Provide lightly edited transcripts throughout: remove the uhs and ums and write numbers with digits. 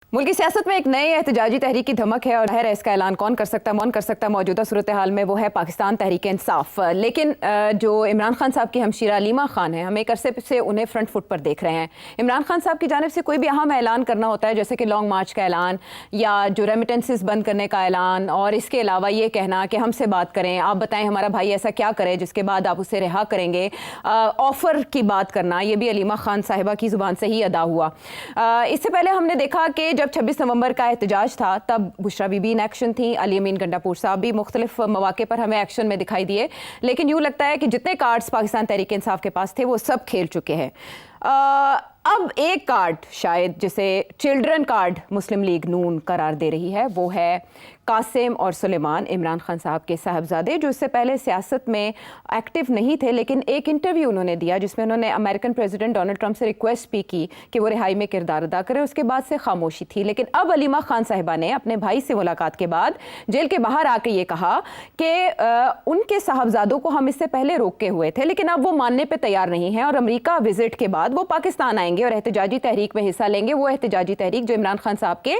मुल्क की सियासत में एक नए एहतजाजी तहरीक की धमक है और जाहिर है इसका ऐलान कौन कर सकता है मौजूदा सूरत हाल में, वो है पाकिस्तान तहरीक इंसाफ। लेकिन जो इमरान खान साहब की हमशीरा अलीमा खान है, हम एक अरसे से उन्हें फ्रंट फुट पर देख रहे हैं। इमरान खान साहब की जानिब से कोई भी अहम ऐलान करना होता है, जैसे कि लॉन्ग मार्च का ऐलान या जो रेमिटेंसेस बंद करने का ऐलान, और इसके अलावा ये कहना कि हमसे बात करें, आप बताएं हमारा भाई ऐसा क्या करे जिसके बाद आप उसे रिहा करेंगे, ऑफ़र की बात करना, ये भी अलीमा खान साहिबा की ज़ुबान से ही अदा हुआ। इससे पहले हमने देखा कि जब 26 नवंबर का एहतजाज था तब बुशरा बीबी इन एक्शन थी, अली अमीन गंडापुर साहब भी मुख्तलिफ मौके पर हमें एक्शन में दिखाई दिए। लेकिन यूँ लगता है कि जितने कार्ड्स पाकिस्तान तहरीक इंसाफ के पास थे वो सब खेल चुके हैं। अब एक कार्ड शायद जिसे चिल्ड्रन कार्ड मुस्लिम लीग नून करार दे रही है, वो है कासिम और सुलेमान, इमरान खान साहब के साहबजादे, जो इससे पहले सियासत में एक्टिव नहीं थे, लेकिन एक इंटरव्यू उन्होंने दिया जिसमें उन्होंने अमेरिकन प्रेसिडेंट डोनाल्ड ट्रंप से रिक्वेस्ट भी की कि वो रिहाई में किरदार अदा करें। उसके बाद से खामोशी थी। लेकिन अब अलीमा खान साहिबा ने अपने भाई से मुलाकात के बाद जेल के बाहर आके ये कहा कि उनके साहबजादों को हम इससे पहले रोके हुए थे, लेकिन अब वो मानने पर तैयार नहीं है और अमरीका विजिट के बाद वो पाकिस्तान आएंगे और एहतजाजी तहरीक में हिस्सा लेंगे। वो एहतजाजी तहरीक जो इमरान खान साहब के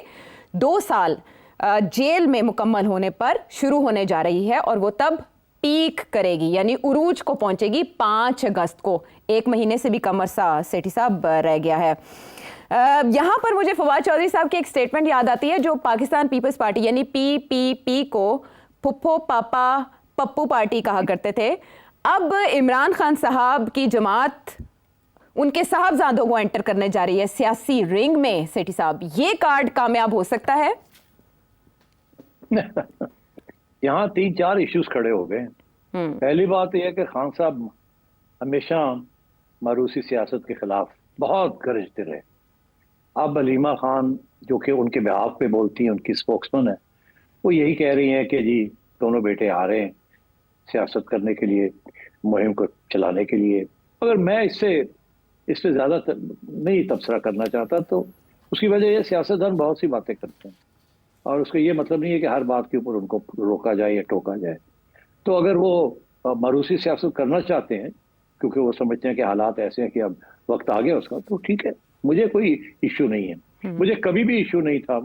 2 साल जेल में मुकम्मल होने पर शुरू होने जा रही है और वो तब पीक करेगी, यानी उरूज को पहुंचेगी 5 अगस्त को। 1 महीने से भी कम अरसा सेठी साहब रह गया है। यहाँ पर मुझे फवाद चौधरी साहब की एक स्टेटमेंट याद आती है जो पाकिस्तान पीपल्स पार्टी यानी PPP को फुप्पो पापा पप्पू पार्टी कहा करते थे। अब इमरान खान साहब की जमात उनके साहबजादों को एंटर करने जा रही है सियासी रिंग में। सेठी साहब, ये कार्ड कामयाब हो सकता है? यहाँ 3-4 इश्यूज खड़े हो गए। पहली बात यह है कि खान साहब हमेशा मारूसी सियासत के खिलाफ बहुत गरजते रहे। अब अलीमा खान जो कि उनके बिहाफ पे बोलती हैं, उनकी स्पोक्समैन है, वो यही कह रही हैं कि जी दोनों बेटे आ रहे हैं सियासत करने के लिए, मुहिम को चलाने के लिए। अगर मैं इससे ज़्यादा नहीं तबसरा करना चाहता, तो उसकी वजह यह सियासतदान बहुत सी बातें करते हैं और उसका ये मतलब नहीं है कि हर बात के ऊपर उनको रोका जाए या टोका जाए। तो अगर वो मारूसी सियासत करना चाहते हैं क्योंकि वो समझते हैं कि हालात ऐसे हैं कि अब वक्त आ गया उसका, तो ठीक है, मुझे कोई इश्यू नहीं है। मुझे कभी भी इश्यू नहीं था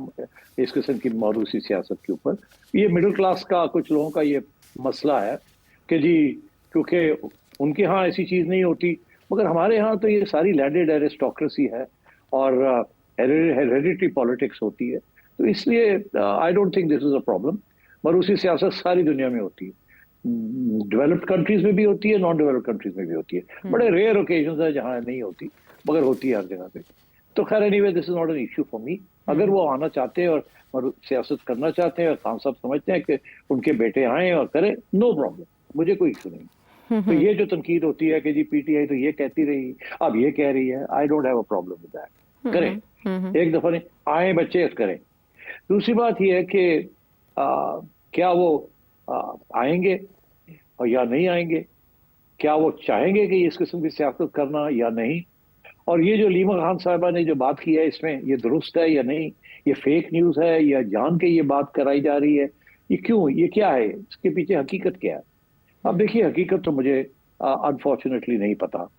इस किस्म की मारूसी सियासत के ऊपर। ये मिडिल क्लास का कुछ लोगों का ये मसला है कि जी क्योंकि उनके यहाँ ऐसी चीज़ नहीं होती, मगर हमारे यहाँ तो ये सारी लैंडेड एरिस्टोक्रेसी है और हेरिडिटरी पॉलिटिक्स होती है। तो इसलिए I don't think this is a problem. मारूसी सियासत सारी दुनिया में होती है, डेवलप्ड कंट्रीज में भी होती है, नॉन डेवलप्ड कंट्रीज में भी होती है। बड़े रेयर ओकेजन है जहाँ नहीं होती, मगर होती है हर जगह पे। तो खैर anyway this is not an issue for me. अगर वो आना चाहते हैं और सियासत करना चाहते हैं और खान साहब समझते हैं कि उनके बेटे आए और करें, नो प्रॉब्लम, मुझे कोई इश्यू नहीं। तो ये जो तनकीद होती है कि जी पीटीआई तो ये कहती रही, अब ये कह रही है, I don't have a problem with that. करें, एक दफा नहीं आए बच्चे करें। दूसरी बात यह है कि क्या वो आएंगे और या नहीं आएंगे, क्या वो चाहेंगे कि इस किस्म की सियासत करना या नहीं। और ये जो अलीमा खान साहिबा ने जो बात की है, इसमें ये दुरुस्त है या नहीं, ये फेक न्यूज़ है या जान के ये बात कराई जा रही है, ये क्यों, ये क्या है, इसके पीछे हकीकत क्या है। अब देखिए, हकीकत तो मुझे अनफॉर्चुनेटली नहीं पता,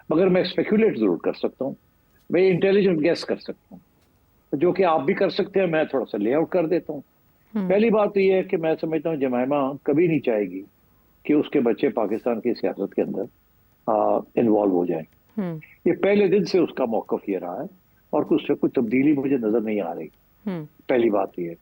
मगर मैं स्पेकुलेट जरूर कर सकता हूँ, मैं इंटेलिजेंट गेस कर सकता हूँ, जो कि आप भी कर सकते हैं। मैं थोड़ा सा लेआउट कर देता हूँ। पहली बात तो ये है कि मैं समझता हूँ जमाइमा कभी नहीं चाहेगी कि उसके बच्चे पाकिस्तान की सियासत के अंदर इन्वॉल्व हो जाएं। ये पहले दिन से उसका मौकफ ये रहा है और कुछ तब्दीली मुझे नजर नहीं आ रही। पहली बात ये,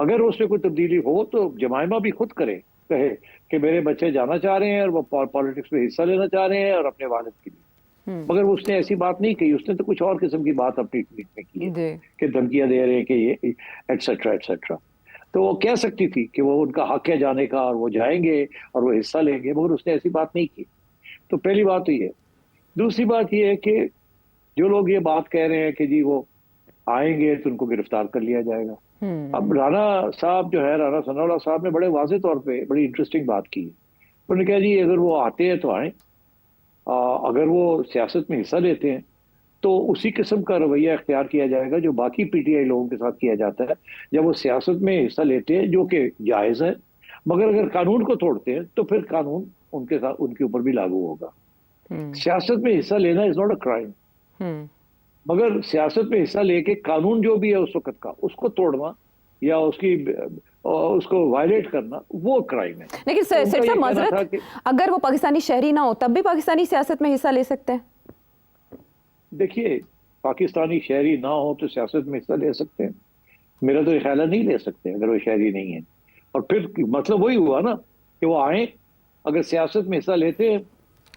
अगर उसमें कोई तब्दीली हो तो जमाइमा भी खुद कहे कि मेरे बच्चे जाना चाह रहे हैं और वो पॉलिटिक्स में हिस्सा लेना चाह रहे हैं और अपने वालिद के लिए। मगर उसने ऐसी बात नहीं कही, उसने तो कुछ और किस्म की बात अपनी ट्वीट में की है कि धमकियां दे रहे हैं कि ये एटसेट्रा एटसेट्रा। तो वो कह सकती थी कि वो उनका हक है जाने का और वो जाएंगे और वो हिस्सा लेंगे, मगर उसने ऐसी बात नहीं की। तो पहली बात तो ये। दूसरी बात ये है कि जो लोग ये बात कह रहे हैं कि जी वो आएंगे तो उनको गिरफ्तार कर लिया जाएगा। अब राणा साहब जो है, राणा सनाउल्लाह साहब ने बड़े वाज़ेह तौर पे बड़ी इंटरेस्टिंग बात की है। उन्होंने कहा जी अगर वो आते हैं तो आए, अगर वो सियासत में हिस्सा लेते हैं तो उसी किस्म का रवैया इख्तियार किया जाएगा जो बाकी पीटीआई लोगों के साथ किया जाता है जब वो सियासत में हिस्सा लेते हैं, जो कि जायज़ है। मगर अगर कानून को तोड़ते हैं तो फिर कानून उनके साथ, उनके ऊपर भी लागू होगा। सियासत में हिस्सा लेना इज नॉट अ क्राइम। मगर सियासत में हिस्सा लेके कानून जो भी है उस वक्त का उसको तोड़ना या उसको वायलेट करना वो क्राइम है। लेकिन तो उनका सेठ ये साहब कहना था माजरत, कि अगर वो पाकिस्तानी शहरी ना हो तब भी पाकिस्तानी सियासत में हिस्सा ले सकते हैं? देखिए, पाकिस्तानी शहरी ना हो तो सियासत में हिस्सा ले सकते हैं। मेरा तो ये ख्याल है नहीं ले सकते अगर वो शहरी नहीं है। और फिर मतलब वही हुआ ना कि वो आए, अगर सियासत में हिस्सा लेते हैं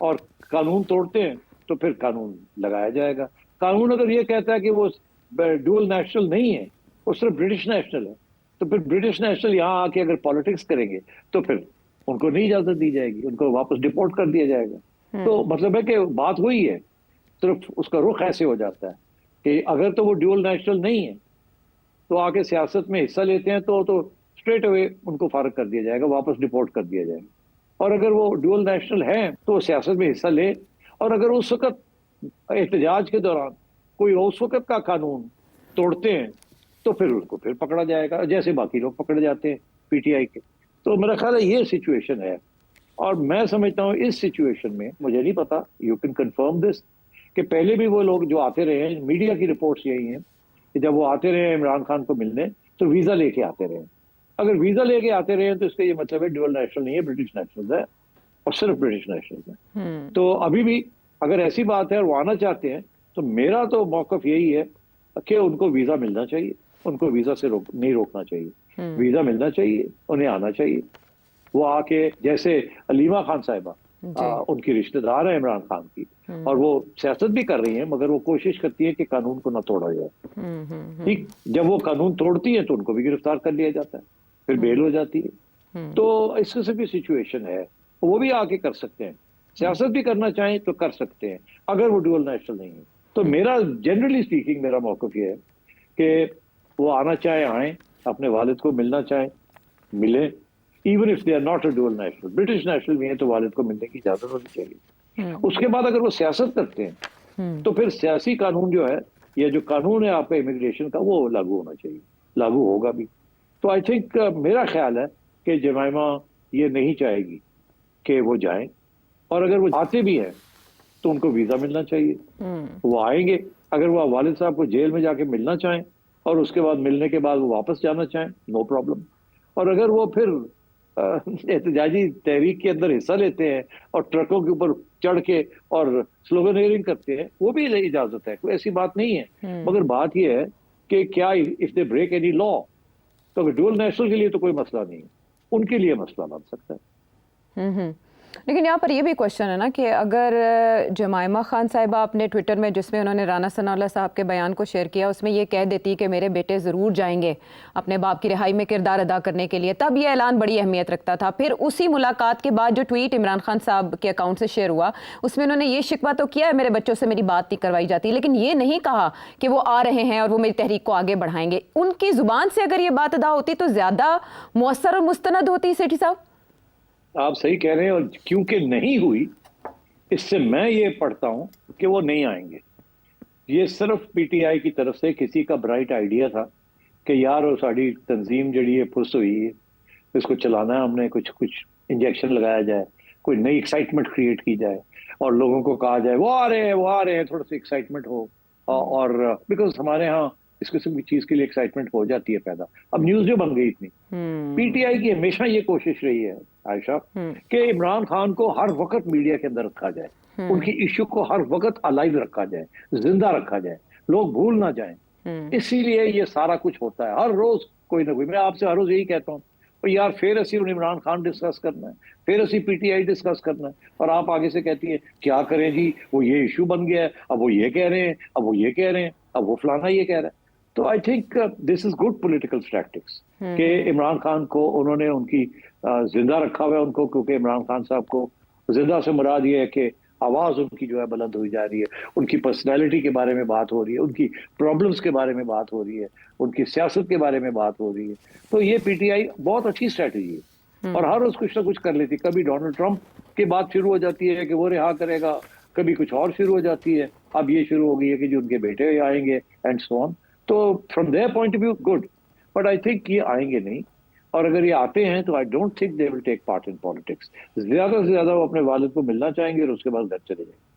और कानून तोड़ते हैं तो फिर कानून लगाया जाएगा। कानून अगर ये कहता है कि वो डुअल नेशनल नहीं है, वो सिर्फ ब्रिटिश नेशनल है, तो फिर ब्रिटिश नेशनल यहाँ आके अगर पॉलिटिक्स करेंगे तो फिर उनको नहीं इजाजत दी जाएगी, उनको वापस डिपोर्ट कर दिया जाएगा। तो मतलब है कि बात वही है, सिर्फ उसका रुख ऐसे हो जाता है कि अगर तो वो ड्यूअल नेशनल नहीं है तो आके सियासत में हिस्सा लेते हैं तो स्ट्रेट अवे उनको फारग कर दिया जाएगा, वापस डिपोर्ट कर दिया जाएगा। और अगर वो ड्यूअल नेशनल है तो वो सियासत में हिस्सा ले, और अगर उस वक्त एहतजाज के दौरान कोई उस वक्त का कानून तोड़ते हैं तो फिर उनको फिर पकड़ा जाएगा, जैसे बाकी लोग पकड़े जाते हैं पीटीआई के। तो मेरा ख्याल है ये सिचुएशन है। और मैं समझता हूँ इस सिचुएशन में, मुझे नहीं पता, यू कैन कंफर्म दिस, कि पहले भी वो लोग जो आते रहे हैं, मीडिया की रिपोर्ट्स यही हैं कि जब वो आते रहे इमरान खान को मिलने तो वीजा लेके आते रहे। अगर वीजा लेके आते रहे तो इसका ये मतलब है ड्यूअल नेशनल नहीं है, ब्रिटिश नेशनल है और सिर्फ ब्रिटिश नेशनल है। तो अभी भी अगर ऐसी बात है और वो आना चाहते हैं तो मेरा तो मौकफ यही है कि उनको वीजा मिलना चाहिए, उनको वीजा से नहीं रोकना चाहिए, वीजा मिलना चाहिए, उन्हें आना चाहिए। वो आके, जैसे अलीमा खान साहिबा उनकी रिश्तेदार है इमरान खान की, और वो सियासत भी कर रही है, मगर वो कोशिश करती है कि कानून को ना तोड़ा जाए। ठीक, जब वो कानून तोड़ती है तो उनको भी गिरफ्तार कर लिया जाता है, फिर बेल हो जाती है। तो इस किस्म की सिचुएशन है, वो भी आके कर सकते हैं, सियासत भी करना चाहें तो कर सकते हैं अगर वो डुअल नेशनल नहीं है। तो मेरा जनरली स्पीकिंग मेरा मौकफ ये है कि वो आना चाहे आए, अपने वालिद को मिलना चाहे मिले, even if they are not a dual national, British national भी है तो वालिद को मिलने की इजाजत होनी चाहिए। उसके बाद अगर वो सियासत करते हैं तो फिर सियासी कानून जो है, या जो कानून है आपका इमिग्रेशन का, वो लागू होना चाहिए, लागू होगा भी। तो आई थिंक मेरा ख्याल है कि जमाइमा ये नहीं चाहेगी कि वो जाएं, और अगर वो आते भी हैं तो उनको वीजा मिलना चाहिए। वो आएंगे, अगर वो वालिद साहब को जेल में जाके मिलना चाहें और उसके बाद मिलने के बाद वो वापस जाना चाहें, नो प्रॉब्लम। और अगर वो फिर एहतजाजी तहरीक के अंदर हिस्सा लेते हैं और ट्रकों के ऊपर चढ़ के और स्लोगनेयरिंग करते हैं, वो भी इजाजत है, कोई ऐसी बात नहीं है। मगर बात यह है कि क्या if they break any law, तो डुअल नेशनल के लिए तो कोई मसला नहीं है, उनके लिए मसला बन सकता है। लेकिन यहाँ पर ये भी क्वेश्चन है ना कि अगर जमाइमा खान साहिबा अपने ट्विटर में, जिसमें उन्होंने राना सनाउल्लाह साहब के बयान को शेयर किया, उसमें ये कह देती कि मेरे बेटे ज़रूर जाएंगे अपने बाप की रिहाई में किरदार अदा करने के लिए, तब ये ऐलान बड़ी अहमियत रखता था। फिर उसी मुलाकात के बाद जो ट्वीट इमरान खान साहब के अकाउंट से शेयर हुआ, उसमें उन्होंने ये शिकवा तो किया है मेरे बच्चों से मेरी बात नहीं करवाई जाती, लेकिन ये नहीं कहा कि वो आ रहे हैं और वो मेरी तहरीक को आगे बढ़ाएंगे। उनकी ज़ुबान से अगर ये बात अदा होती तो ज़्यादा मुअस्सर और मुस्तनद होती। सेठी साहब आप सही कह रहे हैं, और क्योंकि नहीं हुई, इससे मैं ये पढ़ता हूं कि वो नहीं आएंगे। ये सिर्फ पीटीआई की तरफ से किसी का ब्राइट आइडिया था कि यार वो साड़ी तंजीम जड़ी है फुस हुई है, इसको चलाना है, हमने कुछ इंजेक्शन लगाया जाए, कोई नई एक्साइटमेंट क्रिएट की जाए और लोगों को कहा जाए वो आ रहे हैं, थोड़ा सा एक्साइटमेंट हो। और बिकॉज हमारे यहाँ इस किस्म की चीज के लिए एक्साइटमेंट हो जाती है पैदा। अब न्यूज जो बन गई इतनी, पीटीआई की हमेशा ये कोशिश रही है आयशा कि इमरान खान को हर वक्त मीडिया के अंदर रखा जाए, उनकी इश्यू को हर वक्त अलाइव रखा जाए, जिंदा रखा जाए, लोग भूल ना जाएं। इसीलिए ये सारा कुछ होता है, हर रोज कोई ना कोई। मैं आपसे हर रोज यही कहता हूँ, और यार फिर असी इमरान खान डिस्कस करना है, फिर असी पीटीआई डिस्कस करना है, और आप आगे से कहती है क्या करें जी, वो ये इशू बन गया है, अब वो ये कह रहे हैं, अब वो ये कह रहे हैं, अब वो फलाना ये कह रहा है। तो I think this is good political tactics कि इमरान खान को उन्होंने उनकी जिंदा रखा हुआ है उनको, क्योंकि इमरान खान साहब को जिंदा से मुराद ये है कि आवाज उनकी जो है बुलंद हुई जा रही है, उनकी पर्सनैलिटी के बारे में बात हो रही है, उनकी प्रॉब्लम्स के बारे में बात हो रही है, उनकी सियासत के बारे में बात हो रही है। तो ये पीटीआई बहुत अच्छी स्ट्रैटेजी है, और हर रोज कुछ ना कुछ कर लेती। कभी डोनाल्ड ट्रंप की बात शुरू हो जाती है कि वो रिहा करेगा, कभी कुछ और शुरू हो जाती है, अब ये शुरू हो गई है कि जो उनके बेटे आएंगे एंड सो ऑन। तो from their point of view good, but I think ये आएंगे नहीं। और अगर ये आते हैं तो I don't think they will take part in politics. ज्यादा से ज्यादा वो अपने वालिद को मिलना चाहेंगे और उसके बाद घर चले जाएंगे।